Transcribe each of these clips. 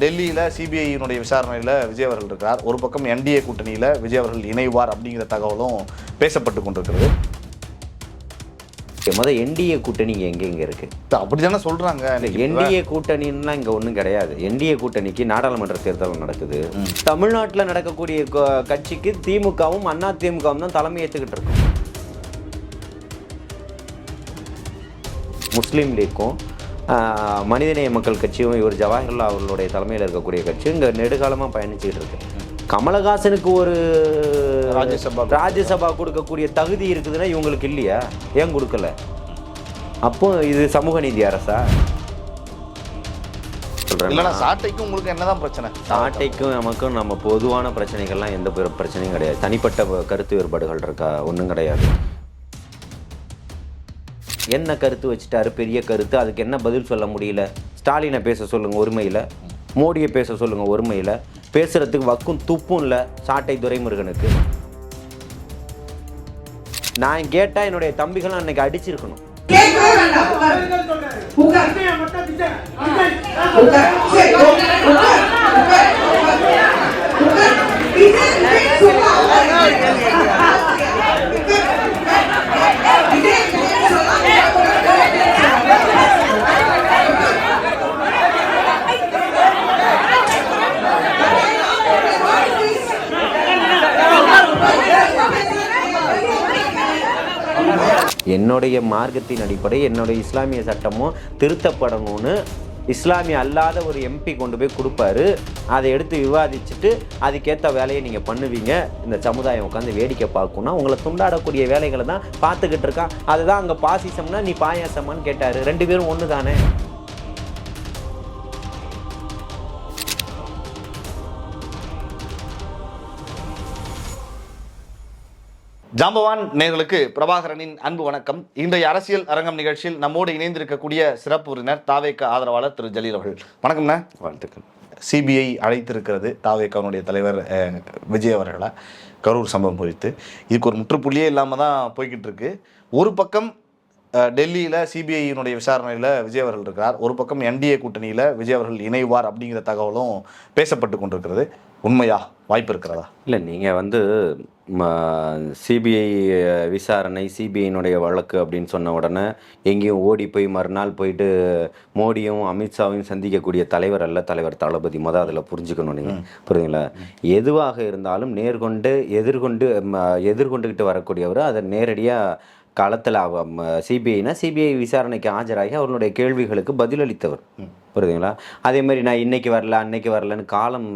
டெல்லியில் சிபிஐயினுடைய விசாரணையில் விஜய் அவர்கள் இருக்கிறார். ஒரு பக்கம் என்டிஏ கூட்டணியில் விஜய் அவர்கள் இணைவார் அப்படிங்கிற தகவலும் பேசப்பட்டு கொண்டிருக்கிறது. முதல் என்டிஏ கூட்டணி எங்கெங்க இருக்கு? அப்படி தானே சொல்றாங்க. என்டிஏ கூட்டணின்னா இங்க ஒன்றும் கிடையாது. என்டிஏ கூட்டணிக்கு நாடாளுமன்ற தேர்தல் நடக்குது. தமிழ்நாட்டில் நடக்கக்கூடிய கட்சிக்கு திமுகவும் அண்ணா திமுகவும் தான் தலைமை ஏற்றுக்கிட்டு இருக்கும். முஸ்லீம் லீக்கும் மனிதநேய மக்கள் கட்சியும் இவர் ஜவஹர்லால் அவர்களுடைய தலைமையில் இருக்கக்கூடிய கட்சி இங்கே நெடுகாலமாக பயணிச்சுக்கிட்டு இருக்கு. கமலஹாசனுக்கு ஒரு ராஜ்யசபா கொடுக்கக்கூடிய தகுதி இருக்குதுன்னா இவங்களுக்கு இல்லையா? ஏன் கொடுக்கல? அப்போ இது சமூக நீதி அரசா? இல்லைன்னா சாட்டைக்கும் உங்களுக்கு என்னதான் பிரச்சனை? சாட்டைக்கும் நமக்கும் நம்ம பொதுவான பிரச்சனைகள்லாம் எந்த பிரச்சனையும் கிடையாது. தனிப்பட்ட கருத்து வேறுபாடுகள் இருக்கா? ஒன்றும் கிடையாது. என்ன கருத்து வச்சுட்டாரு, பெரிய கருத்து, அதுக்கு என்ன பதில் சொல்ல முடியல? ஸ்டாலினை பேச சொல்லுங்கள் ஒருமையில், மோடியை பேச சொல்லுங்கள் ஒருமையில், பேசுகிறதுக்கு வக்கும் துப்பும் இல்லை சாட்டை துரைமுருகனுக்கு. நான் கேட்டால் என்னுடைய தம்பிகளும் அன்னைக்கு அடிச்சிருக்கணும். என்னுடைய மார்க்கத்தின் அடிப்படை என்னுடைய இஸ்லாமிய சட்டமும் திருத்தப்படணும்னு இஸ்லாமிய அல்லாத ஒரு எம்பி கொண்டு போய் கொடுப்பாரு. அதை எடுத்து விவாதிச்சுட்டு அதுக்கேற்ற வேலையை நீங்கள் பண்ணுவீங்க. இந்த சமுதாயம் உட்காந்து வேடிக்கை பார்க்கணும்னா உங்களை துண்டாடக்கூடிய வேலைகளை தான் பார்த்துக்கிட்டு இருக்கான். அதுதான் அங்கே பாசிசம்னா நீ பாயாசமான்னு கேட்டார். ரெண்டு பேரும் ஒன்று தானே. ஜாம்பவான் நேயர்களுக்கு பிரபாகரனின் அன்பு வணக்கம். இன்றைய அரசியல் அரங்கம் நிகழ்ச்சியில் நம்மோடு இணைந்திருக்கக்கூடிய சிறப்பு விருந்தினர் தாவேக ஆதரவாளர் திரு ஜலீல் அவர்கள். வணக்கம்ண்ணா. வாழ்த்துக்கள். சிபிஐ அழைத்திருக்கிறது தாவேகனுடைய தலைவர் விஜய் அவர்களை கரூர் சம்பவம் குறித்து. இதுக்கு ஒரு முற்றுப்புள்ளியே இல்லாமல் தான் போய்கிட்டு இருக்கு. ஒரு பக்கம் டெல்லியில் சிபிஐயினுடைய விசாரணையில் விஜய் அவர்கள் இருக்கிறார். ஒரு பக்கம் என்டிஏ கூட்டணியில் விஜய் அவர்கள் இணைவார் அப்படிங்கிற தகவலும் பேசப்பட்டு கொண்டிருக்கிறது. உண்மையா? வாய்ப்பு இருக்கிறதா? இல்லை, நீங்கள் சிபிஐ விசாரணை, சிபிஐனுடைய வழக்கு அப்படின்னு சொன்ன உடனே எங்கேயும் ஓடி போய் மறுநாள் போயிட்டு மோடியும் அமித்ஷாவையும் சந்திக்கக்கூடிய தலைவர் அல்ல தலைவர் தளபதி. அதில் புரிஞ்சுக்கணும் நீங்கள். புரியுதுங்களா? எதுவாக இருந்தாலும் எதிர்கொண்டுக்கிட்டு வரக்கூடியவர் அதை நேரடியாக களத்தில் சிபிஐ விசாரணைக்கு ஆஜராகி அவர்களுடைய கேள்விகளுக்கு பதிலளித்தவர். புரியுதுங்களா? அதே மாதிரி நான் இன்னைக்கு வரல அன்னைக்கு வரலன்னு காலம்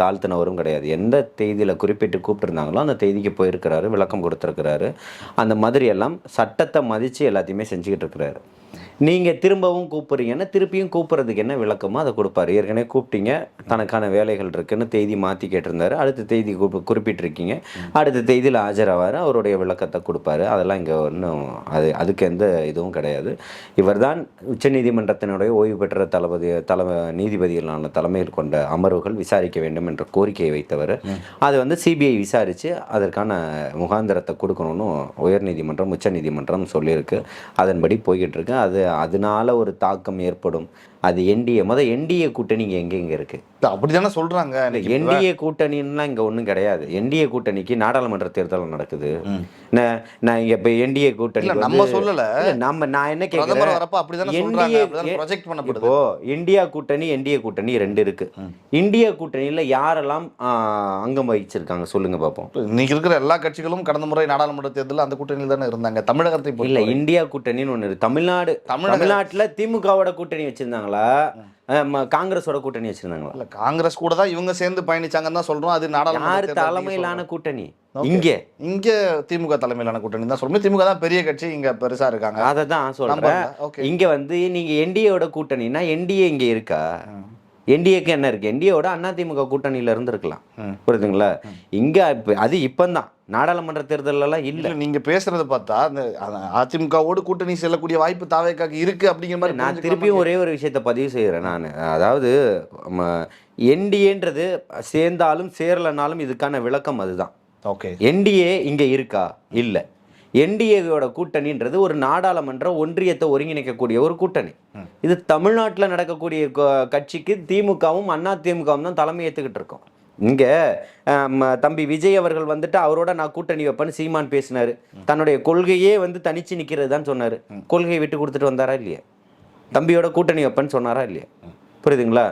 தாழ்த்தினவரும் கிடையாது. எந்த தேதியில் குறிப்பிட்டு கூப்பிட்டுருந்தாங்களோ அந்த தேதிக்கு போயிருக்கிறாரு, விளக்கம் கொடுத்துருக்கிறாரு. அந்த மாதிரி எல்லாம் சட்டத்தை மதித்து எல்லாத்தையுமே செஞ்சுக்கிட்டு இருக்கிறாரு. நீங்கள் திரும்பவும் கூப்பிட்றீங்கன்னா திருப்பியும் கூப்பிட்றதுக்கு என்ன விளக்கமோ அதை கொடுப்பாரு. ஏற்கனவே கூப்பிட்டீங்க, தனக்கான வேலைகள் இருக்குன்னு தேதி மாற்றி கேட்டிருந்தாரு. அடுத்த தேதி குறிப்பிட்டிருக்கீங்க, அடுத்த தேதியில் ஆஜராவார், அவருடைய விளக்கத்தை கொடுப்பாரு. அதெல்லாம் இங்கே ஒன்றும் அதுக்கு எந்த இதுவும் கிடையாது. இவர் தான் உச்சநீதிமன்றத்தினுடைய ஓய்வு பெற்ற நீதிபதிகளான தலைமையில் கொண்ட அமர்வுகள் விசாரிக்க வேண்டும் என்ற கோரிக்கையை வைத்தவர். அது சிபிஐ விசாரித்து அதற்கான முகாந்திரத்தை கொடுக்கணும்னு உயர்நீதிமன்றம் உச்சநீதிமன்றம் சொல்லியிருக்கு. அதன்படி போய்கிட்டு இருக்கு. அதனால ஒரு தாக்கம் ஏற்படும். அது என்டிஏ கூட்டணி எங்கெங்க இருக்கு? அப்படி தானே சொல்றாங்க. என்டிஏ கூட்டணின்னா இங்க ஒன்றும் கிடையாது. என்டிஏ கூட்டணிக்கு நாடாளுமன்ற தேர்தல் நடக்குது. நான் இங்க இப்ப என்டிஏ கூட்டணி நம்ம சொல்லல, நான் என்ன கேட்கிறேன், இப்போ இந்தியா கூட்டணி என்டிஏ கூட்டணி ரெண்டு இருக்கு. இந்தியா கூட்டணியில யாரெல்லாம் அங்கம் வகிச்சிருக்காங்க சொல்லுங்க பாப்போம். இன்னைக்கு இருக்கிற எல்லா கட்சிகளும் கடந்த முறை நாடாளுமன்ற தேர்தலில் அந்த கூட்டணியில் தானே இருந்தாங்க. தமிழகத்தை இல்ல, இந்தியா கூட்டணின்னு ஒண்ணு இருக்கு. தமிழ்நாட்டுல திமுகவோட கூட்டணி வச்சிருந்தாங்க, காங்கிரஸோட கூட்டணி வச்சிருந்தாங்களா? இல்ல, காங்கிரஸ் கூட தான் இவங்க சேர்ந்து பயணிச்சாங்கன்னு தான் சொல்றோம். அது நாடாளுமன்ற தலைமையிலான கூட்டணி. இங்க திமுக தலைமையிலான கூட்டணி தான் சொல்றோம். திமுக தான் பெரிய கட்சி, இங்க பெருசா இருக்காங்க. அதை தான் சொல்றேன். இங்க நீங்க என்டிஏவோட கூட்டணினா என்டிஏ இங்க இருக்கா? என்டிஏக்கு என்ன இருக்கு? என்டிஏவோட அதிமுக கூட்டணியில இருந்து இருக்கலாம். புரியுதுங்களா? இங்க அது இப்பந்தான் நாடாளுமன்ற தேர்தலெல்லாம் இல்லை. நீங்க பேசுறத பார்த்தா அந்த அதிமுகவோடு கூட்டணி செல்லக்கூடிய வாய்ப்பு தாவேக்காக்கு இருக்கு அப்படிங்கிற மாதிரி. நான் திருப்பியும் ஒரே ஒரு விஷயத்தை பதிவு செய்கிறேன். நான் அதாவது என்டிஏன்றது சேர்ந்தாலும் சேரலனாலும் இதுக்கான விளக்கம் அதுதான். ஓகே, என்டிஏ இங்க இருக்கா? இல்லை. என்டிஏவோட கூட்டணின்றது ஒரு நாடாளுமன்ற ஒன்றியத்தை ஒருங்கிணைக்கக்கூடிய ஒரு கூட்டணி. இது தமிழ்நாட்டில் நடக்கக்கூடிய கட்சிக்கு திமுகவும் அண்ணா திமுகவும் தான் தலைமை ஏற்றுக்கிட்டு இருக்கோம். இங்கே தம்பி விஜய் அவர்கள் வந்துட்டு அவரோட நான் கூட்டணி வைப்பேன்னு சீமான் பேசினார். தன்னுடைய கொள்கையே வந்து தனிச்சு நிற்கிறது தான் சொன்னார். கொள்கையை விட்டு கொடுத்துட்டு வந்தாரா இல்லையா? தம்பியோட கூட்டணி வைப்பேன்னு சொன்னாரா இல்லையா? புரியுதுங்களா?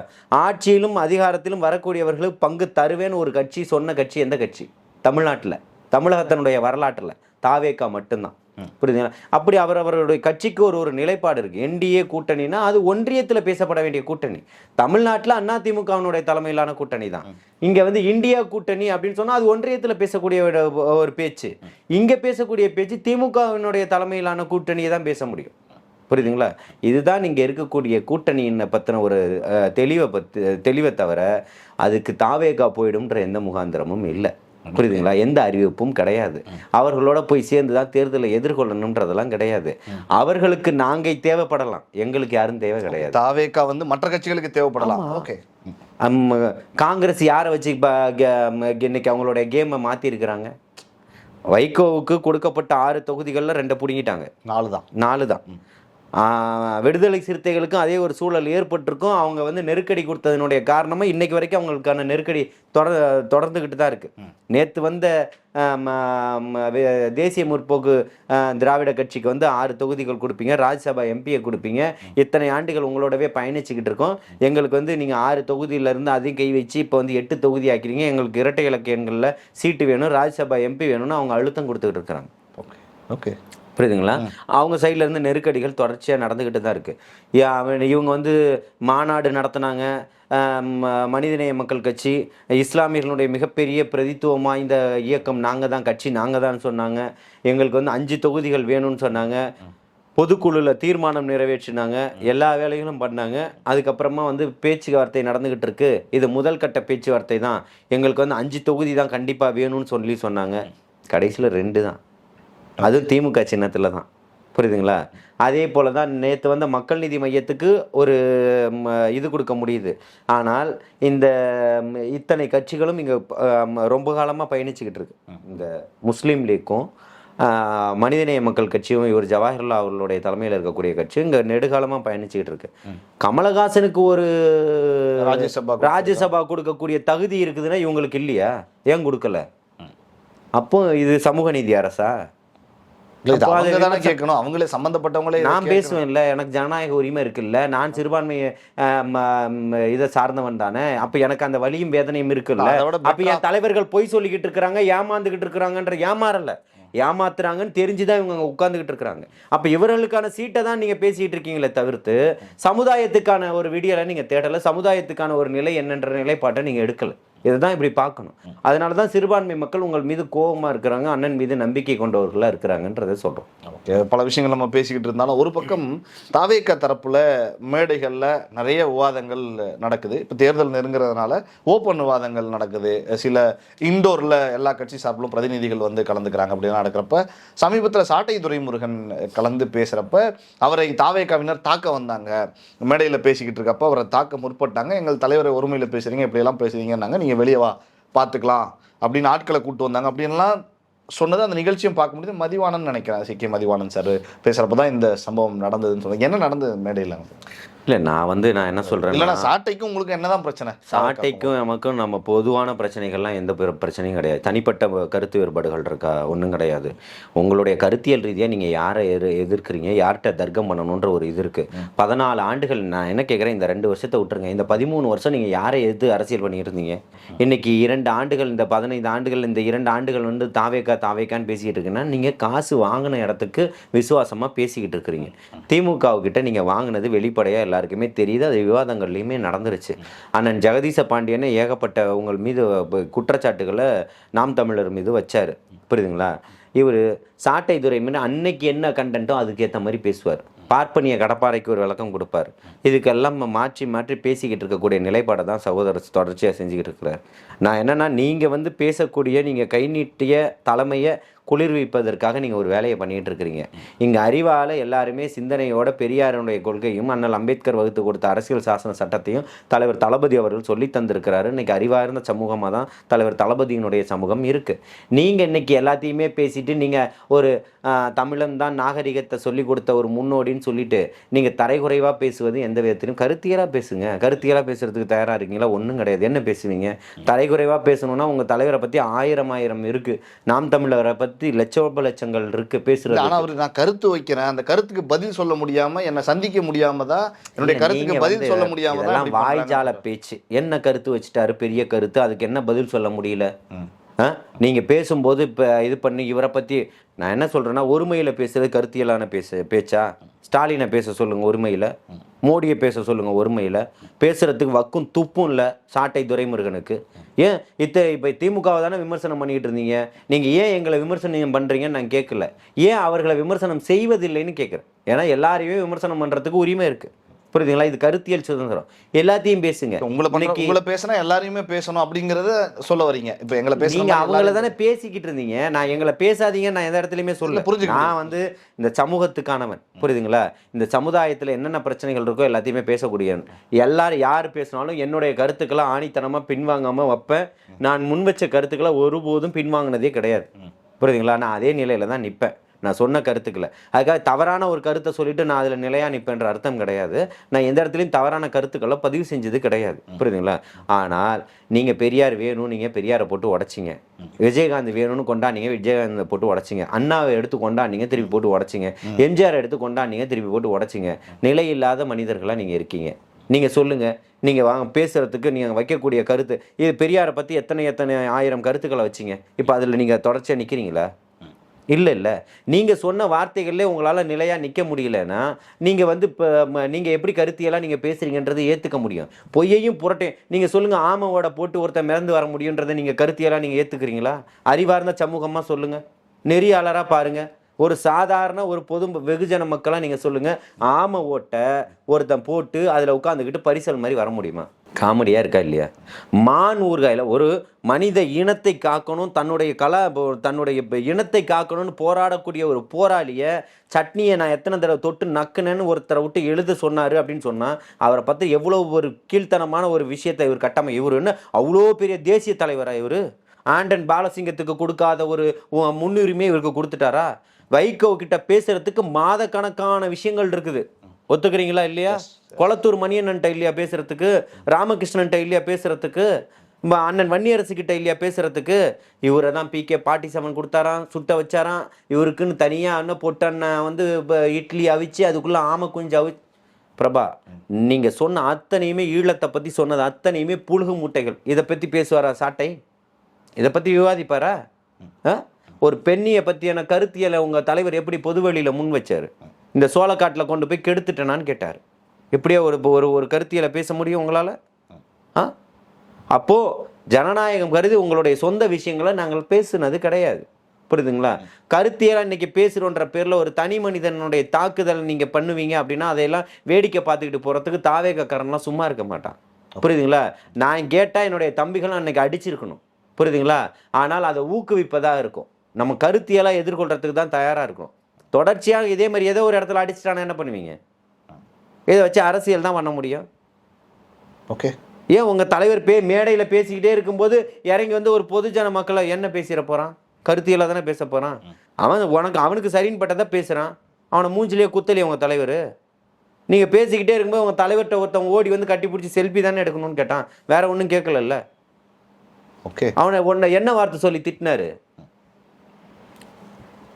ஆட்சியிலும் அதிகாரத்திலும் வரக்கூடியவர்களுக்கு பங்கு தருவேன்னு ஒரு கட்சி சொன்ன கட்சி எந்த கட்சி? தமிழ்நாட்டில், தமிழகத்தினுடைய வரலாற்றில் தாவேகா மட்டும்தான். புரியுதுங்களா? அப்படி அவருடைய கட்சிக்கு ஒரு நிலைப்பாடு இருக்குது. என்டிஏ கூட்டணினா அது ஒன்றியத்தில் பேசப்பட வேண்டிய கூட்டணி. தமிழ்நாட்டில் அதிமுகவினுடைய தலைமையிலான கூட்டணி தான். இங்கே வந்து இந்தியா கூட்டணி அப்படின்னு சொன்னால் அது ஒன்றியத்தில் பேசக்கூடிய ஒரு பேச்சு. இங்கே பேசக்கூடிய பேச்சு திமுகவினுடைய தலைமையிலான கூட்டணியை தான் பேச முடியும். புரியுதுங்களா? இதுதான் இங்கே இருக்கக்கூடிய கூட்டணியினை பற்றின ஒரு தெளிவை தவிர அதுக்கு தாவேகா போயிடும்ன்ற எந்த முகாந்திரமும் இல்லை. புரியுதுங்களா? எந்த அறிவிப்பும் கிடையாது. அவர்களோட போய் சேர்ந்து தான் தேர்தலை எதிர்கொள்ளணுன்றதெல்லாம் கிடையாது. அவர்களுக்கு நாங்கள் தேவைப்படலாம், எங்களுக்கு யாரும் தேவை கிடையாது. தாவேகா வந்து மற்ற கட்சிகளுக்கு தேவைப்படலாம். ஓகே. காங்கிரஸ் யாரை வச்சு இன்னைக்கு அவங்களுடைய கேமை மாற்றிருக்கிறாங்க? வைகோவுக்கு கொடுக்கப்பட்ட 6 தொகுதிகளில் 2 பிடுங்கிட்டாங்க. 4 தான். விடுதலை சிறுத்தைகளுக்கும் அதே ஒரு சூழல் ஏற்பட்டிருக்கும். அவங்க வந்து நெருக்கடி கொடுத்ததனுடைய காரணமாக இன்னைக்கு வரைக்கும் அவங்களுக்கான நெருக்கடி தொடர்ந்துக்கிட்டு தான் இருக்குது. நேற்று வந்த தேசிய முற்போக்கு திராவிட கட்சிக்கு வந்து 6 தொகுதிகள் கொடுப்பீங்க, ராஜ்யசபா எம்பியை கொடுப்பீங்க, இத்தனை ஆண்டுகள் உங்களோடவே பயணிச்சுக்கிட்டு இருக்கோம், எங்களுக்கு வந்து நீங்கள் 6 தொகுதியிலேருந்து அதையும் கை வச்சு இப்போ வந்து 8 தொகுதி ஆக்கிறீங்க, எங்களுக்கு இரட்டை இலக்க எண்களில் சீட்டு வேணும், ராஜ்யசபா எம்பி வேணும்னு அவங்க அழுத்தம் கொடுத்துக்கிட்டு இருக்கிறாங்க. ஓகே, புரியுதுங்களா? அவங்க சைட்லேருந்து நெருக்கடிகள் தொடர்ச்சியாக நடந்துக்கிட்டு தான் இருக்குது. இவங்க வந்து மாநாடு நடத்தினாங்க. மனிதநேய மக்கள் கட்சி இஸ்லாமியர்களுடைய மிகப்பெரிய பிரதித்துவம் வாய்ந்த இயக்கம் நாங்கள் தான், கட்சி நாங்கள் தான் சொன்னாங்க. எங்களுக்கு வந்து 5 தொகுதிகள் வேணும்னு சொன்னாங்க. பொதுக்குழுவில் தீர்மானம் நிறைவேற்றினாங்க. எல்லா வேலைகளும் பண்ணாங்க. அதுக்கப்புறமா வந்து பேச்சுவார்த்தை நடந்துக்கிட்டு இருக்கு. இது முதல் கட்ட பேச்சுவார்த்தை தான். எங்களுக்கு வந்து 5 தொகுதி தான் கண்டிப்பாக வேணும்னு சொன்னாங்க. கடைசியில் 2 தான். அதுவும் திமுக சின்னத்தில் தான். புரியுதுங்களா? அதே போல் தான் நேற்று வந்த மக்கள் நீதி மையத்துக்கு ஒரு இது கொடுக்க முடியுது. ஆனால் இந்த இத்தனை கட்சிகளும் இங்கே ரொம்ப காலமாக பயணிச்சுக்கிட்டு இருக்கு. இந்த முஸ்லீம் லீக்கும் மனிதநேய மக்கள் கட்சியும் இவர் ஜவாஹர்லால் அவர்களுடைய தலைமையில் இருக்கக்கூடிய கட்சி இங்கே நெடுகாலமாக பயணிச்சுக்கிட்டு இருக்கு. கமலஹாசனுக்கு ஒரு ராஜ்யசபா கொடுக்கக்கூடிய தகுதி இருக்குதுன்னா இவங்களுக்கு இல்லையா? ஏன் கொடுக்கல? அப்போ இது சமூக நீதி அரசா? கேட்கணும். அவங்களே சம்பந்தப்பட்டவங்களே. நான் பேசுவேன் இல்லை, எனக்கு ஜனநாயக உரிமை இருக்குல்ல, நான் சிறுபான்மை இதை சார்ந்தவன் தானே. அப்ப எனக்கு அந்த வலியும் வேதனையும் இருக்குல்ல. அப்ப என் தலைவர்கள் பொய் சொல்லிக்கிட்டு இருக்கிறாங்க, ஏமாந்துகிட்டு இருக்கிறாங்கன்ற ஏமாறல, ஏமாத்துறாங்கன்னு தெரிஞ்சுதான் இவங்க உட்கார்ந்துகிட்டு இருக்கிறாங்க. அப்ப இவர்களுக்கான சீட்டை தான் நீங்க பேசிட்டு இருக்கீங்களே தவிர்த்து சமுதாயத்துக்கான ஒரு விடியலை நீங்க தேடல, சமுதாயத்துக்கான ஒரு நிலை என்னன்ற நிலைப்பாட்டை நீங்க எடுக்கல. இதுதான் இப்படி பார்க்கணும். அதனால தான் சிறுபான்மை மக்கள் உங்கள் மீது கோபமாக இருக்கிறாங்க, அண்ணன் மீது நம்பிக்கை கொண்டவர்களாக இருக்கிறாங்கன்றதை சொல்கிறோம். பல விஷயங்கள் நம்ம பேசிக்கிட்டு இருந்தாலும் ஒரு பக்கம் தாவேகா தரப்புல மேடைகளில் நிறைய விவாதங்கள் நடக்குது. இப்போ தேர்தல் நெருங்குறதுனால ஓப்பன் விவாதங்கள் நடக்குது. சில இண்டோரில் எல்லா கட்சி சார்பிலும் பிரதிநிதிகள் வந்து கலந்துக்கிறாங்க. அப்படிலாம் நடக்கிறப்ப சமீபத்தில் சாட்டை துரைமுருகன் கலந்து பேசுகிறப்ப அவரை தாவேகாவினர் தாக்க வந்தாங்க. மேடையில் பேசிக்கிட்டு இருக்கப்போ அவரை தாக்க முற்பட்டாங்க. எங்கள் தலைவரை ஒருமையில் பேசுகிறீங்க, இப்படியெல்லாம் பேசுறீங்கன்னாங்க, நீங்கள் வெளியே வா பார்த்துக்கலாம் அப்படின்னு ஆட்களை கூப்பிட்டு வந்தாங்க அப்படின்லாம் சொன்னது அந்த நிகழ்ச்சியும் பார்க்க முடியுது. மதிவானன் நினைக்கிறேன், சிக்கி மதிவானன் சார் பேசுகிறப்ப தான் இந்த சம்பவம் நடந்ததுன்னு சொல்லுவாங்க. என்ன நடந்தது மேடையில்? இல்லை, நான் என்ன சொல்கிறேன், இல்லைனா சாட்டைக்கும் உங்களுக்கு என்னதான் பிரச்சனை? சாட்டைக்கும் நமக்கும் நம்ம பொதுவான பிரச்சனைகள்லாம் எந்த பிரச்சனையும் கிடையாது. தனிப்பட்ட கருத்து வேறுபாடுகள் இருக்கா? ஒன்றும் கிடையாது. உங்களுடைய கருத்தியல் ரீதியாக நீங்கள் யாரை எதிர்க்கிறீங்க, யார்கிட்ட தர்க்கம் பண்ணணுன்ற ஒரு இது இருக்குது. 14 ஆண்டுகள் நான் என்ன கேட்குறேன், இந்த 2 வருஷத்தை விட்டுருங்க, இந்த 13 வருஷம் நீங்கள் யாரை எதிர்த்து அரசியல் பண்ணிட்டு இருந்தீங்க? இன்னைக்கு 2 ஆண்டுகள், இந்த 15 ஆண்டுகள், இந்த 2 ஆண்டுகள் வந்து தாவேக்கான்னு பேசிக்கிட்டு இருக்குன்னா நீங்கள் காசு வாங்கின இடத்துக்கு விசுவாசமாக பேசிக்கிட்டு இருக்கிறீங்க. திமுகவுக்கிட்ட நீங்கள் வாங்கினது வெளிப்படையாக எல்லாருக்குமே தெரியுது. அது விவாதங்கள்லையுமே நடந்துருச்சு. அண்ணன் ஜெகதீச பாண்டியனை ஏகப்பட்ட உங்கள் மீது குற்றச்சாட்டுகளை நாம் தமிழர் மீது வச்சார். புரியுதுங்களா? இவர் சாட்டை துறை மீது அன்னைக்கு என்ன கண்டென்ட்டோ அதுக்கேற்ற மாதிரி பேசுவார். பார்ப்பனிய கடப்பாறைக்கு ஒரு விளக்கம் கொடுப்பார். இதுக்கெல்லாம் மாற்றி மாற்றி பேசிக்கிட்டு இருக்கக்கூடிய நிலைப்பாடை தான் சகோதரர் தொடர்ச்சியாக செஞ்சுக்கிட்டு இருக்கிறார். நான் என்னென்னா, நீங்கள் வந்து பேசக்கூடிய, நீங்கள் கை நீட்டிய தலைமையை குளிர்விப்பதற்காக நீங்கள் ஒரு வேலையை பண்ணிகிட்டு இருக்கிறீங்க. இங்கே அறிவால் எல்லாருமே சிந்தனையோட பெரியாருடைய கொள்கையும் அண்ணல் அம்பேத்கர் வகுத்து கொடுத்த அரசியல் சாசன சட்டத்தையும் தலைவர் தளபதி அவர்கள் சொல்லி தந்திருக்கிறாரு. இன்றைக்கி அறிவார்ந்த சமூகமாக தான் தலைவர் தளபதியினுடைய சமூகம் இருக்குது. நீங்கள் இன்றைக்கி எல்லாத்தையுமே பேசிட்டு நீங்கள் ஒரு தமிழன் தான் நாகரிகத்தை சொல்லி கொடுத்த ஒரு முன்னோடின்னு சொல்லிட்டு நீங்கள் தரைகுறைவாக பேசுவது எந்த விதத்திலும் கருத்தியலாக பேசுங்க. கருத்தியலாக பேசுகிறதுக்கு தயாராக இருக்கீங்களா? ஒன்றும் கிடையாது. என்ன பேசுவீங்க? தரைகுறைவாக பேசணும்னா உங்கள் தலைவரை பற்றி ஆயிரம் இருக்குது. நாம் தமிழரை பற்றி லட்சங்கள் இருக்குது பேசுகிறது. ஆனால் அவர் நான் கருத்து வைக்கிறேன், அந்த கருத்துக்கு பதில் சொல்ல முடியாமல், என்னை சந்திக்க முடியாமல் தான், என்னுடைய கருத்துக்கு பதில் சொல்ல முடியாமல் தான் வாய்ஜால பேச்சு. என்ன கருத்து வச்சுட்டாரு? பெரிய கருத்து. அதுக்கு என்ன பதில் சொல்ல முடியல? நீங்கள் பேசும்போது இப்போ இது பண்ணி இவரை பற்றி நான் என்ன சொல்கிறேன்னா, ஒருமையில் பேசுகிறது கருத்தியலான பேச்சா? ஸ்டாலினை பேச சொல்லுங்கள் ஒருமையில், மோடியை பேச சொல்லுங்கள் ஒருமையில். பேசுகிறதுக்கு வக்கும் துப்பும் இல்லை சாட்டை துரைமுருகனுக்கு. ஏன் இப்போ திமுகவை தானே விமர்சனம் பண்ணிக்கிட்டு இருந்தீங்க, நீங்கள் ஏன் எங்களை விமர்சனம் பண்ணுறீங்கன்னு நான் கேட்கல. ஏன் அவர்களை விமர்சனம் செய்வதில்லைன்னு கேட்குறேன். ஏன்னா எல்லாரையுமே விமர்சனம் பண்ணுறதுக்கு உரிமை இருக்குது. புரியுதுங்களா? இது கருத்தியல் சுதந்திரம். எல்லாத்தையும் பேசுங்க. உங்களை பேசினா எல்லாரையுமே பேசணும் அப்படிங்கிறத சொல்ல வரீங்க. இப்போ எங்களை நீங்க அவங்கள தானே பேசிக்கிட்டு இருந்தீங்க. நான் எங்களை பேசாதீங்க நான் எந்த இடத்துலையுமே சொல்ல. நான் வந்து இந்த சமூகத்துக்கானவன். புரியுதுங்களா? இந்த சமுதாயத்தில் என்னென்ன பிரச்சனைகள் இருக்கோ எல்லாத்தையுமே பேசக்கூடியவன். எல்லாரும் யார் பேசினாலும் என்னுடைய கருத்துக்களை ஆணித்தனமாக பின்வாங்காமல் வைப்பேன். நான் முன் வச்ச கருத்துக்களை ஒருபோதும் பின்வாங்கினதே கிடையாது. புரியுதுங்களா? நான் அதே நிலையில தான் நிற்பேன். நான் சொன்ன கருத்துக்களை அதுக்காக தவறான ஒரு கருத்தை சொல்லிட்டு நான் அதில் நிலையாக நிற்பேன்ற அர்த்தம் கிடையாது. நான் எந்த இடத்துலையும் தவறான கருத்துக்களை பதிவு செஞ்சது கிடையாது. புரியுதுங்களா? ஆனால் நீங்கள் பெரியார் வேணும், நீங்கள் பெரியாரை போட்டு உடச்சிங்க. விஜயகாந்த் வேணும்னு கொண்டாடிங்க, விஜயகாந்தை போட்டு உடச்சிங்க. அண்ணாவை எடுத்து கொண்டாடிங்க, திருப்பி போட்டு உடச்சிங்க. எம்ஜிஆர் எடுத்து கொண்டாடிங்க, திருப்பி போட்டு உடச்சிங்க. நிலையில்லாத மனிதர்களாக நீங்கள் இருக்கீங்க. நீங்கள் சொல்லுங்கள், நீங்கள் வாங்க பேசுகிறதுக்கு நீங்கள் வைக்கக்கூடிய கருத்து இது. பெரியாரை பற்றி எத்தனை ஆயிரம் கருத்துக்களை வச்சிங்க. இப்போ அதில் நீங்கள் தொடர்ச்சியாக நிற்கிறீங்களா? இல்லை. நீங்கள் சொன்ன வார்த்தைகள்லே உங்களால் நிலையாக நிற்க முடியலன்னா நீங்கள் வந்து இப்போ நீங்கள் எப்படி கருத்தியெல்லாம் நீங்கள் பேசுகிறீங்கன்றது ஏற்றுக்க முடியும். பொய்யையும் புரட்டையும் நீங்கள் சொல்லுங்கள். ஆமாவோட போட்டு ஒருத்தர் மிதந்து வர முடியுன்றதை நீங்கள் கருத்தியெல்லாம் நீங்கள் ஏற்றுக்கிறீங்களா? அறிவார்ந்த சமூகமாக சொல்லுங்கள். நெறியாளராக பாருங்கள். ஒரு சாதாரண ஒரு பொது வெகுஜன மக்களாக நீங்கள் சொல்லுங்கள். ஆமை ஓட்டை ஒருத்தன் போட்டு அதில் உட்காந்துக்கிட்டு பரிசல் மாதிரி வர முடியுமா? காமெடியாக இருக்கா இல்லையா? மான் ஊர்காயில் ஒரு மனித இனத்தை காக்கணும், தன்னுடைய இனத்தை காக்கணும்னு போராடக்கூடிய ஒரு போராளியை சட்னியை நான் எத்தனை தடவை தொட்டு நக்குனேன்னு ஒருத்தரை விட்டு எழுத சொன்னார் அப்படின்னு சொன்னால் அவரை பார்த்து எவ்வளோ ஒரு கீழ்த்தனமான ஒரு விஷயத்தை இவர் இவர் என்ன அவ்வளோ பெரிய தேசிய தலைவராக இவர்? ஆண்டன் பாலசிங்கத்துக்கு கொடுக்காத ஒரு முன்னுரிமை இவருக்கு கொடுத்துட்டாரா? வைகோ கிட்ட பேசுறதுக்கு மாத கணக்கான விஷயங்கள் இருக்குது. ஒத்துக்கிறீங்களா இல்லையா? கொளத்தூர் மணியன்ட்ட இல்லையா பேசுறதுக்கு? ராமகிருஷ்ணன்ட்ட இல்லையா பேசுறதுக்கு? அண்ணன் வன்னியரசு கிட்ட இல்லையா பேசுறதுக்கு? இவரை தான் PK 47 கொடுத்தாராம், சுட்ட வச்சாராம். இவருக்குன்னு தனியாக அண்ணன் பொட்டண்ணன் வந்து இட்லி அவிச்சு அதுக்குள்ளே ஆமை குஞ்சு பிரபா, நீங்கள் சொன்ன அத்தனையுமே ஈழத்தை பற்றி சொன்னது அத்தனையுமே புழுகு மூட்டைகள். இதை பற்றி பேசுவாரா சாட்டை? இதை பற்றி விவாதிப்பாரா? ஒரு பெண்ணியை பற்றியான கருத்தியலை உங்கள் தலைவர் எப்படி பொதுவெளியில் முன் வச்சார்? இந்த சோளக்காட்டில் கொண்டு போய் கெடுத்துட்டேனான்னு கேட்டார். எப்படியா ஒரு கருத்தியலை பேச முடியும் உங்களால்? அப்போது ஜனநாயகம் கருதி உங்களுடைய சொந்த விஷயங்களை நாங்கள் பேசுனது கிடையாது. புரியுதுங்களா? கருத்தியலை இன்னைக்கு பேசுகிறோன்ற பேரில் ஒரு தனி மனிதனுடைய தாக்குதல் நீங்கள் பண்ணுவீங்க அப்படின்னா அதையெல்லாம் வேடிக்கை பார்த்துக்கிட்டு போகிறதுக்கு தாவேகக்காரன்லாம் சும்மா இருக்க மாட்டான். புரியுதுங்களா? நான் கேட்டால் என்னுடைய தம்பிகளும் அன்னைக்கு அடிச்சிருக்கணும். புரியுதுங்களா? ஆனால் அதை ஊக்குவிப்பதாக இருக்கும். நம்ம கருத்தியெல்லாம் எதிர்கொள்கிறதுக்கு தான் தயாராக இருக்கும். தொடர்ச்சியாக இதே மாதிரி ஏதோ ஒரு இடத்துல அடிச்சிட்டானா என்ன பண்ணுவீங்க? இதை வச்சு அரசியல் தான் பண்ண முடியும். ஓகே. ஏன் உங்கள் தலைவர் மேடையில் பேசிக்கிட்டே இருக்கும்போது இறங்கி வந்து ஒரு பொதுஜன மக்களை என்ன பேசிட போகிறான்? கருத்தியலாக தானே பேச போகிறான். அவனுக்கு சரின்னு பட்டதான் பேசுகிறான். அவனை மூஞ்சிலேயே குத்தலையே உங்கள் தலைவர். நீங்கள் பேசிக்கிட்டே இருக்கும்போது உங்கள் தலைவர்கிட்ட ஒருத்தவங்க ஓடி வந்து கட்டி பிடிச்சி செல்ஃபி தானே எடுக்கணும்னு கேட்டான். வேற ஒன்றும் கேட்கலல்ல. ஓகே. அவனை என்ன வார்த்தை சொல்லி திட்டினாரு?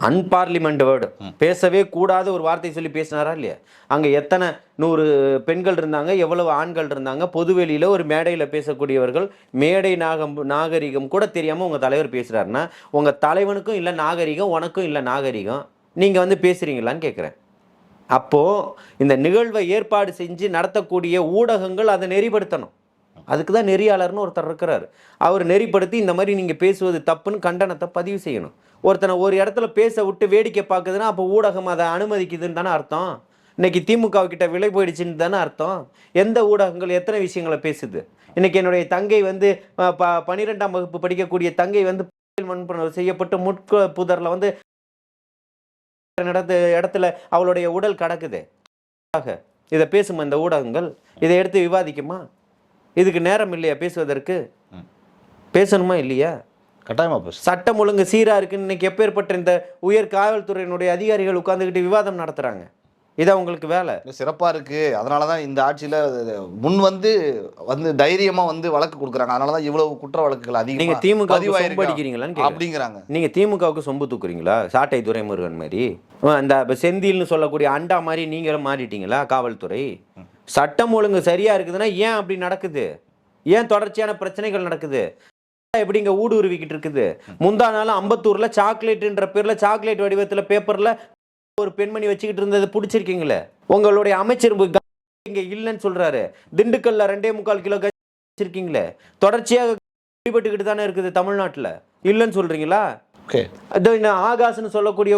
அன்பார்லிமெண்ட் வேர்டு, பேசவே கூடாத ஒரு வார்த்தை சொல்லி பேசினாரா இல்லையா? அங்கே எத்தனை 100 பெண்கள் இருந்தாங்க, எவ்வளவு ஆண்கள் இருந்தாங்க. பொதுவெளியில் ஒரு மேடையில் பேசக்கூடியவர்கள், மேடை நாகரிகம் கூட தெரியாமல் உங்கள் தலைவர் பேசுகிறாருன்னா உங்கள் தலைவனுக்கும் இல்லை நாகரிகம், உனக்கும் இல்லை நாகரிகம். நீங்கள் வந்து பேசுகிறீங்களான்னு கேட்குறேன். அப்போது இந்த நிகழ்வை ஏற்பாடு செஞ்சு நடத்தக்கூடிய ஊடகங்கள் அதை நெறிப்படுத்தணும். அதுக்கு தான் நெறியாளர்னு ஒருத்தர் இருக்கிறார். அவர் நெறிப்படுத்தி இந்த மாதிரி நீங்கள் பேசுவது தப்புன்னு கண்டனத்தை பதிவு செய்யணும். ஒருத்தனை ஒரு இடத்துல பேச விட்டு வேடிக்கை பார்க்குதுன்னா அப்போ ஊடகம் அதை அனுமதிக்குதுன்னு தானே அர்த்தம். இன்னைக்கு திமுக கிட்ட விலை போயிடுச்சுன்னு தானே அர்த்தம். எந்த ஊடகங்கள் எத்தனை விஷயங்களை பேசுது? இன்னைக்கு என்னுடைய தங்கை வந்து 12ஆம் வகுப்பு படிக்கக்கூடிய தங்கை வந்து வன்புணர்வு செய்யப்பட்டு புதர்ல வந்து இடத்துல அவளுடைய உடல் கடக்குது. இதை பேசுமா இந்த ஊடகங்கள்? இதை எடுத்து விவாதிக்குமா? இதுக்கு நேரம் இல்லையா பேசுவதற்கு? பேசணுமா இல்லையா? கட்டாயமா பேச. சட்டம் ஒழுங்கு சீரா இருக்குன்னு இன்னைக்கு எப்பேற்பட்ட இந்த உயர் காவல்துறையினுடைய அதிகாரிகள் உட்கார்ந்துக்கிட்டு விவாதம் நடத்துறாங்க. இதான் உங்களுக்கு வேலை. சிறப்பா இருக்கு. அதனாலதான் இந்த ஆட்சியில முன் வந்து தைரியமா வந்து வழக்கு கொடுக்குறாங்க. அதனாலதான் இவ்வளவு குற்ற வழக்குகள் அதிகம். நீங்க திமுக அடிக்கிறீங்களான்னு அப்படிங்கிறாங்க. நீங்க திமுகவுக்கு சொம்பு தூக்குறீங்களா? சாட்டை துரைமுருகன் மாதிரி இந்த செந்தில்னு சொல்லக்கூடிய அண்டா மாதிரி நீங்களும் மாறிட்டீங்களா? காவல்துறை சட்டம் ஒழுங்கு சரியா இருக்குதுன்னா ஏன் அப்படி நடக்குது? ஏன் தொடர்ச்சியான பிரச்சனைகள் நடக்குது? எப்படிங்க ஊடுருவிக்கிட்டு இருக்குது? முந்தா நாள் அம்பத்தூர்ல சாக்லேட்ன்ற பேர்ல சாக்லேட் வடிவத்துல பேப்பர்ல ஒரு பெண்மணி வச்சுக்கிட்டு இருந்தது பிடிச்சிருக்கீங்களே. உங்களுடைய அமைச்சர் இங்க இல்லைன்னு சொல்றாரு. திண்டுக்கல்ல 2.25 கிலோ வச்சிருக்கீங்களே. தொடர்ச்சியாக பிடிபட்டுக்கிட்டு தானே இருக்குது தமிழ்நாட்டுல. இல்லைன்னு சொல்றீங்களா? ஆகாஷ்னு சொல்லக்கூடிய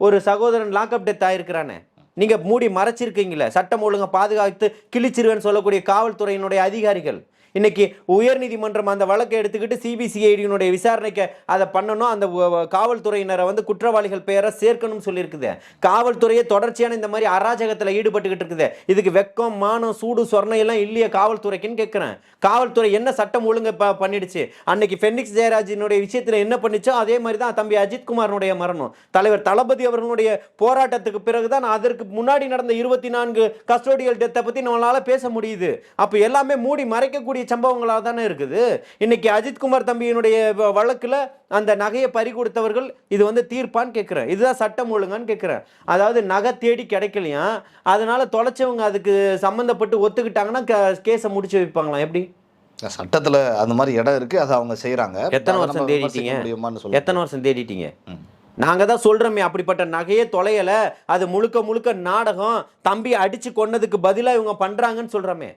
ஒரு சகோதரன் லாக்அப் டெத் ஆயிருக்கிறானே. நீங்க மூடி மறைச்சிருக்கீங்களே. சட்டம் ஒழுங்கை பாதுகாத்து கிழிச்சிருவேன்னு சொல்லக்கூடிய காவல்துறையினுடைய அதிகாரிகள் இன்னைக்கு உயர்நீதிமன்றம் அந்த வழக்கை எடுத்துக்கிட்டு சிபிசிஐடியினுடைய விசாரணைக்கு அதை பண்ணணும். அந்த காவல்துறையினரை வந்து குற்றவாளிகள் பெயரை சேர்க்கணும்னு சொல்லியிருக்குது. காவல்துறையை தொடர்ச்சியான இந்த மாதிரி அராஜகத்தில் ஈடுபட்டுக்கிட்டு இருக்குது. இதுக்கு வெக்கம், மானம், சூடு, சொர்ணம் எல்லாம் இல்லையா காவல்துறைக்குன்னு கேட்குறேன். காவல்துறை என்ன சட்டம் ஒழுங்கு பண்ணிடுச்சு? அன்னைக்கு ஃபெனிக்ஸ் ஜெயராஜினுடைய விஷயத்தில் என்ன பண்ணிச்சோ அதே மாதிரி தான் தம்பி அஜித்குமாரனுடைய மரணம். தலைவர் தளபதி அவர்களுடைய போராட்டத்துக்கு பிறகுதான் அதற்கு முன்னாடி நடந்த 24 கஸ்டோடியல் டெத்தை பற்றி நம்மளால பேச முடியுது. அப்போ எல்லாமே மூடி மறைக்கக்கூடிய சம்பவங்களாக தானே இருக்குது. இன்னைக்கு அஜித்குமார் தம்பியினுடைய வழக்குல அந்த நகையை பறி கொடுத்தவர்கள் இது வந்து தீர்ப்பான்னு கேட்கிறேன். இதுதான் சட்டம் ஒழுங்கான்னு கேட்கிறேன். அதாவது நகை தேடி கிடைக்கலையா, அதனால தொலைச்சவங்க அதுக்கு சம்பந்தப்பட்டு ஒத்துக்கிட்டாங்கன்னா கேஸை முடிச்சு வைப்பாங்களாம். எப்படி? சட்டத்துல அந்த மாதிரி இடம் இருக்கு, அதை அவங்க செய்யறாங்க. எத்தனை வருஷம் தேடிட்டீங்க? எத்தனை வருஷம் தேடிட்டீங்க? நாங்க தான் சொல்றோமே, அப்படிப்பட்ட நகையே தொலையல, அது முழுக்க முழுக்க நாடகம், தம்பி அடிச்சு கொன்னதுக்கு பதிலா இவங்க பண்றாங்கன்னு சொல்றோமே.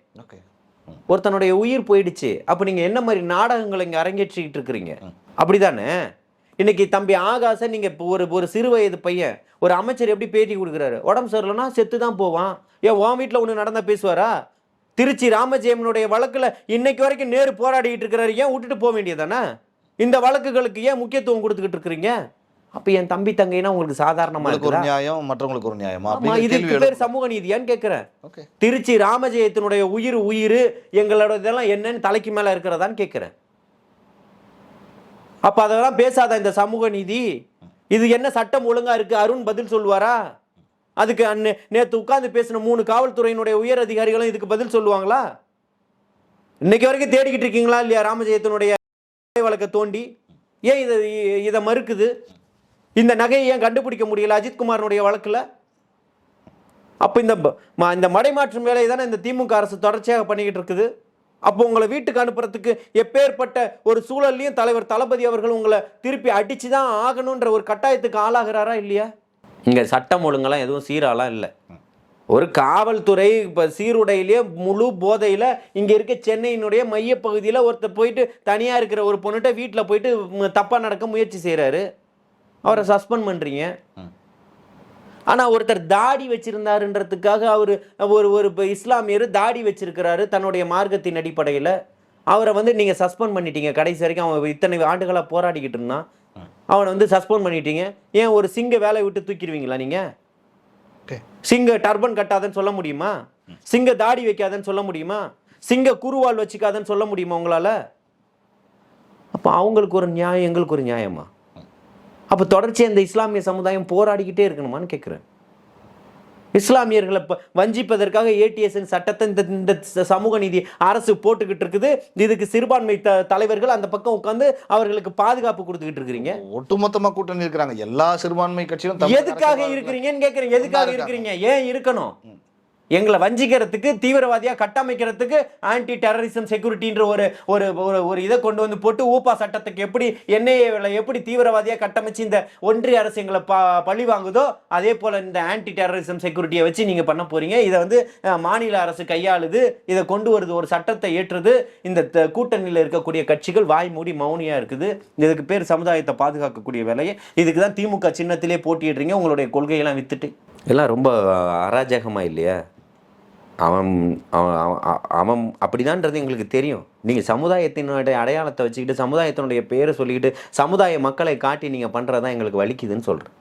ஒருத்தனுடைய உயிர் போயிடுச்சு. அப்ப நீங்க என்ன மாதிரி நாடகங்களை இங்க அரங்கேற்றிக்கிட்டு இருக்கிறீங்க? அப்படிதானே? இன்னைக்கு தம்பி ஆகாச நீங்க ஒரு சிறு வயது பையன் ஒரு அமைச்சர் எப்படி பேட்டி கொடுக்குறாரு? உடம்பு சரியில்லைன்னா செத்து தான் போவான். ஏன் உன் வீட்டில் ஒன்று நடந்தா பேசுவாரா? திருச்சி ராமஜெயமனுடைய வழக்குல இன்னைக்கு வரைக்கும் நேரு போராடிட்டு இருக்கிறாரு. ஏன் விட்டுட்டு போக வேண்டியதானே? இந்த வழக்குகளுக்கு ஏன் முக்கியத்துவம் கொடுத்துக்கிட்டு இருக்கிறீங்க? அப்ப என் தம்பி தங்கைனா உங்களுக்கு சாதாரணமா ஒரு நியாயம், மற்றவங்களுக்கு ஒரு நியாயமா? இதுக்கு பேர் சமூக நீதியான்னு கேட்கிறேன். திருச்சி ராமஜெயத்தினுடைய உயிர் எங்களோட இதெல்லாம் என்னன்னு தலைக்கு மேல இருக்கிறதான்னு கேட்கிறேன். அப்ப அதெல்லாம் பேசாத இந்த சமூக நீதி. இது என்ன சட்டம் ஒழுங்கா இருக்கு? அருண் பதில் சொல்லுவாரா? அதுக்கு நேத்து உட்கார்ந்து பேசின 3 காவல்துறையினுடைய உயர் அதிகாரிகளும் இதுக்கு பதில் சொல்லுவாங்களா? இன்னைக்கு வரைக்கும் தேடிக்கிட்டு இருக்கீங்களா இல்லையா ராமஜெயத்தினுடைய வழக்கை தோண்டி? ஏன் இதை மறுக்குது? இந்த நகையை ஏன் கண்டுபிடிக்க முடியல அஜித்குமாரனுடைய வழக்குல? அப்ப இந்த மடைமாற்றும் வேலையை தானே இந்த திமுக அரசு தொடர்ச்சியாக பண்ணிக்கிட்டு இருக்குது. அப்போ உங்களை வீட்டுக்கு அனுப்புறதுக்கு எப்பேற்பட்ட ஒரு சூழல்லையும் தலைவர் தளபதி அவர்கள் உங்களை திருப்பி அடிச்சுதான் ஆகணும்ன்ற ஒரு கட்டாயத்துக்கு ஆளாகிறாரா இல்லையா? இங்க சட்டம் ஒழுங்கெல்லாம் எதுவும் சீராலாம் இல்லை. ஒரு காவல்துறை இப்போ சீருடையிலேயே முழு போதையில் இங்கே இருக்க சென்னையினுடைய மையப்பகுதியில் ஒருத்தர் போயிட்டு தனியாக இருக்கிற ஒரு பொண்ணுகிட்ட வீட்டில் போயிட்டு தப்பாக நடக்க முயற்சி செய்கிறாரு. அவரை சஸ்பெண்ட் பண்ணுறீங்க. ஆனால் ஒருத்தர் தாடி வச்சிருந்தாருன்றதுக்காக ஒரு இஸ்லாமியர் தாடி வச்சிருக்கிறாரு தன்னுடைய மார்க்கத்தின் அடிப்படையில். அவரை வந்து நீங்கள் சஸ்பெண்ட் பண்ணிட்டீங்க. கடைசி வரைக்கும் அவன் இத்தனை ஆண்டுகளாக போராடிக்கிட்டு இருந்தான். அவனை வந்து சஸ்பெண்ட் பண்ணிட்டீங்க. ஏன் ஒரு சிங்க வேலையை விட்டு தூக்கிடுவீங்களா நீங்கள்? சிங்க டர்பன் கட்டாதன்னு சொல்ல முடியுமா? சிங்க தாடி வைக்காதன்னு சொல்ல முடியுமா? சிங்க குருவால் வச்சுக்காதன்னு சொல்ல முடியுமா உங்களால்? அப்போ அவங்களுக்கு ஒரு நியாயம், எங்களுக்கு ஒரு நியாயமா? அப்போ தொடர்ச்சி இந்த இஸ்லாமிய சமுதாயம் போராடிக்கிட்டே இருக்கணுமான்னு கேட்குறேன். இஸ்லாமியர்களை வஞ்சிப்பதற்காக ஏடிஎஸ் சட்டத்தை இந்த சமூக நீதி அரசு போட்டுக்கிட்டு இருக்குது. இதுக்கு சிறுபான்மை தலைவர்கள் அந்த பக்கம் உட்காந்து அவர்களுக்கு பாதுகாப்பு கொடுத்துக்கிட்டு இருக்கிறீங்க. ஒட்டுமொத்தமா கூட்டணி இருக்கிறாங்க எல்லா சிறுபான்மை கட்சியும். எதுக்காக இருக்கிறீங்கன்னு கேட்குறேன். எதுக்காக இருக்கிறீங்க? ஏன் இருக்கணும்? எங்களை வஞ்சிக்கிறதுக்கு, தீவிரவாதியாக கட்டமைக்கிறதுக்கு ஆன்டி டெரரிசம் செக்யூரிட்டின்ற ஒரு இதை கொண்டு வந்து போட்டு ஊப்பா சட்டத்துக்கு எப்படி என்ஐஏ எப்படி தீவிரவாதியாக கட்டமைச்சு இந்த ஒன்றிய அரசு எங்களை பழி வாங்குதோ அதே போல் இந்த ஆன்டி டெரரிசம் செக்யூரிட்டியை வச்சு நீங்கள் பண்ண போகிறீங்க. இதை வந்து மாநில அரசு கையாளுது, இதை கொண்டு வருது, ஒரு சட்டத்தை ஏற்றுது. இந்த கூட்டணியில் இருக்கக்கூடிய கட்சிகள் வாய் மூடி மௌனியாக இருக்குது. இதுக்கு பேர் சமுதாயத்தை பாதுகாக்கக்கூடிய வேலையை. இதுக்கு தான் திமுக சின்னத்திலே போட்டிடுறீங்க உங்களுடைய கொள்கையெல்லாம் வித்துட்டு. எல்லாம் ரொம்ப அராஜகமாக இல்லையா? அவன் அவன் அவன் அவன் அப்படிதான்றது எங்களுக்கு தெரியும். நீங்கள் சமுதாயத்தினுடைய அடையாளத்தை வச்சுக்கிட்டு சமுதாயத்தினுடைய பேரை சொல்லிக்கிட்டு சமுதாய மக்களை காட்டி நீங்கள் பண்ணுறது தான் எங்களுக்கு வலிக்குதுன்னு சொல்கிறேன்.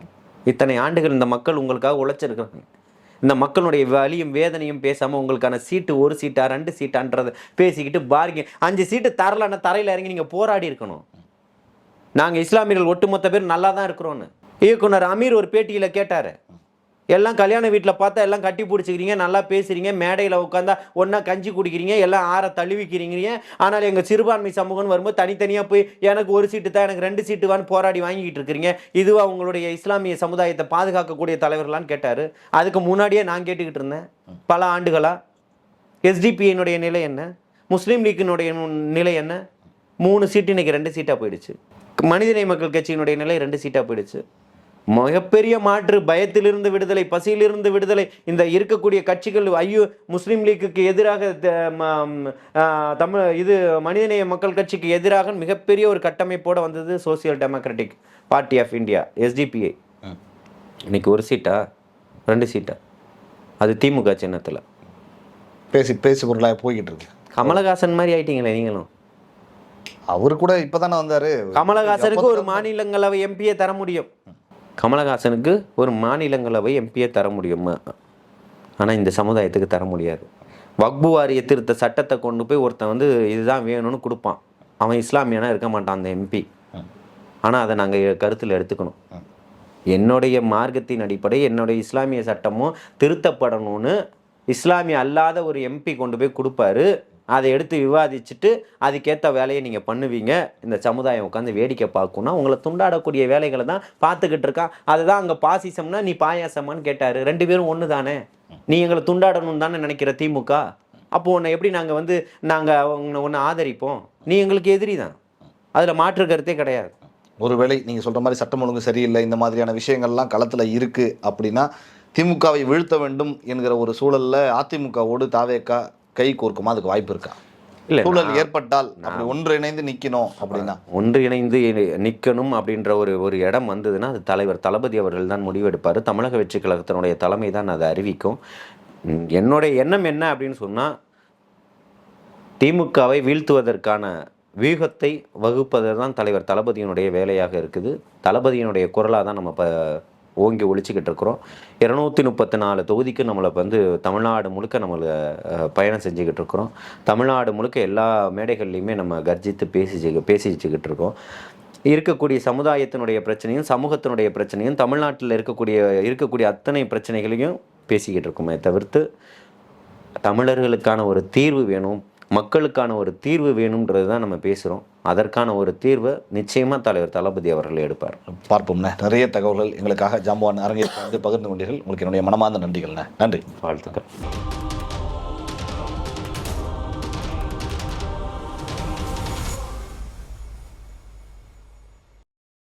இத்தனை ஆண்டுகள் இந்த மக்கள் உங்களுக்காக உழைச்சிருக்கிறாங்க. இந்த மக்களுடைய வலியும் வேதனையும் பேசாமல் உங்களுக்கான சீட்டு 1 சீட்டா 2 சீட்டான்றதை பேசிக்கிட்டு பாருங்க 5 சீட்டு தரலன்னா தரையில் இறங்கி நீங்கள் போராடி இருக்கணும். நாங்கள் இஸ்லாமியர்கள் ஒட்டுமொத்த பேர் நல்லா தான் இருக்கிறோன்னு இயக்குனர் அமீர் ஒரு பேட்டியில் கேட்டார். எல்லாம் கல்யாண வீட்டில் பார்த்தா எல்லாம் கட்டி பிடிச்சிக்கிறீங்க, நல்லா பேசுகிறீங்க, மேடையில் உட்காந்தா ஒன்றா கஞ்சி குடிக்கிறீங்க, எல்லாம் ஆற தழுவிக்கிறீங்க. ஆனால் எங்கள் சிறுபான்மை சமூகம்னு வரும்போது தனித்தனியாக போய் எனக்கு 1 சீட்டு தான், எனக்கு 2 சீட்டுவான்னு போராடி வாங்கிக்கிட்டு இருக்கிறீங்க. இதுவா உங்களுடைய இஸ்லாமிய சமுதாயத்தை பாதுகாக்கக்கூடிய தலைவர்களான்னு கேட்டார். அதுக்கு முன்னாடியே நான் கேட்டுக்கிட்டு இருந்தேன் பல ஆண்டுகளா. எஸ்டிபிஐனுடைய நிலை என்ன, முஸ்லீம் லீக்கினுடைய நிலை என்ன? 3 சீட்டு இன்னைக்கு 2 சீட்டாக போயிடுச்சு. மனிதநேய மக்கள் கட்சியினுடைய நிலை 2 சீட்டாக போயிடுச்சு. மிகப்பெரிய மாற்று, பயத்திலிருந்து விடுதலை, பசியிலிருந்து விடுதலை. இந்த இருக்கக்கூடிய கட்சிகள் ஐயோ முஸ்லீம் லீக்குக்கு எதிராக மனிதநேய மக்கள் கட்சிக்கு எதிராக மிகப்பெரிய ஒரு கட்டமைப்போடு வந்தது social democratic party of India, SDPI. இன்னைக்கு 1 சீட்டா 2 சீட்டா? அது திமுக சின்னத்தில் பேசி பொருளாக போய்கிட்டு இருக்கு. கமலஹாசன் மாதிரி ஆயிட்டீங்களே நீங்களும். அவரு கூட இப்போதானே வந்தார். கமலஹாசனுக்கு ஒரு மாநிலங்களவை எம்பியை தர முடியும். கமலஹாசனுக்கு ஒரு மாநிலங்களவை எம்பியை தர முடியும். ஆனால் இந்த சமுதாயத்துக்கு தர முடியாது. வக்பு வாரிய திருத்த சட்டத்தை கொண்டு போய் ஒருத்தன் இதுதான் வேணும்னு கொடுப்பான். அவன் இஸ்லாமியனா இருக்க மாட்டான் அந்த எம்பி. ஆனால் அதை நாங்கள் கருத்தில் எடுத்துக்கணும். என்னுடைய மார்க்கத்தின் அடிப்படை என்னுடைய இஸ்லாமிய சட்டமும் திருத்தப்படணும்னு இஸ்லாமிய அல்லாத ஒரு எம்பி கொண்டு போய் கொடுப்பாரு. அதை எடுத்து விவாதிச்சுட்டு அதுக்கேற்ற வேலையை நீங்கள் பண்ணுவீங்க. இந்த சமுதாயம் உட்காந்து வேடிக்கை பார்க்கணும்னா உங்களை துண்டாடக்கூடிய வேலைகளை தான் பார்த்துக்கிட்டு இருக்கான். அதுதான் அங்கே பாசிசம்னா நீ பாயாசமானு கேட்டார். 2 பேரும் ஒன்று தானே. நீ எங்களை துண்டாடணும்னு தானே நினைக்கிற திமுக. அப்போது உன்னை எப்படி நாங்கள் உன்னை ஆதரிப்போம்? நீ எங்களுக்கு எதிரி தான். அதில் மாற்று கருத்தே கிடையாது. ஒருவேளை நீங்கள் சொல்கிற மாதிரி சட்டம் ஒழுங்கு சரியில்லை, இந்த மாதிரியான விஷயங்கள்லாம் களத்தில் இருக்குது அப்படின்னா திமுகவை வீழ்த்த வேண்டும் என்கிற ஒரு சூழலில் அதிமுகவோடு தாவேகா கை கோர்க்குமா? அதுக்கு வாய்ப்பு இருக்கா? இல்லை, சூழல் ஏற்பட்டால் அப்படி ஒன்றிணைந்து நிற்கணும் அப்படின்னா ஒன்றிணைந்து நிற்கணும் அப்படின்ற ஒரு இடம் வந்ததுன்னா அது தலைவர் தளபதி அவர்கள் தான் முடிவெடுப்பார். தமிழக வெற்றி கழகத்தினுடைய தலைமை தான் அதை அறிவிக்கும். என்னுடைய எண்ணம் என்ன அப்படின்னு சொன்னால், திமுகவை வீழ்த்துவதற்கான வியூகத்தை வகுப்பது தான் தலைவர் தளபதியினுடைய வேலையாக இருக்குது. தளபதியினுடைய குரலாக தான் நம்ம ஓங்கி ஒழிச்சிக்கிட்டு இருக்கிறோம். 234 தொகுதிக்கு நம்மளை தமிழ்நாடு முழுக்க நம்மளை பயணம் செஞ்சுக்கிட்டு இருக்கிறோம். தமிழ்நாடு முழுக்க எல்லா மேடைகள்லையுமே நம்ம கர்ஜித்து பேசிச்சுக்கிட்டு இருக்கோம். இருக்கக்கூடிய சமுதாயத்தினுடைய பிரச்சனையும் சமூகத்தினுடைய பிரச்சனையும் தமிழ்நாட்டில் இருக்கக்கூடிய அத்தனை பிரச்சனைகளையும் பேசிக்கிட்டு இருக்கோமே தவிர்த்து தமிழர்களுக்கான ஒரு தீர்வு வேணும், மக்களுக்கான ஒரு தீர்வு வேணும்ன்றது தான் நம்ம பேசுகிறோம். அதற்கான ஒரு தீர்வை நிச்சயமாக தலைவர் தளபதி அவர்கள் எடுப்பார். பார்ப்போம்ண்ணே. நிறைய தகவல்கள் எங்களுக்காக ஜாம்பவான் அரங்கேற்று பகிர்ந்து கொண்டீர்கள். உங்களுக்கு என்னுடைய மனமார்ந்த நன்றிகள்ண்ணே. நன்றி, வாழ்த்துக்கள்.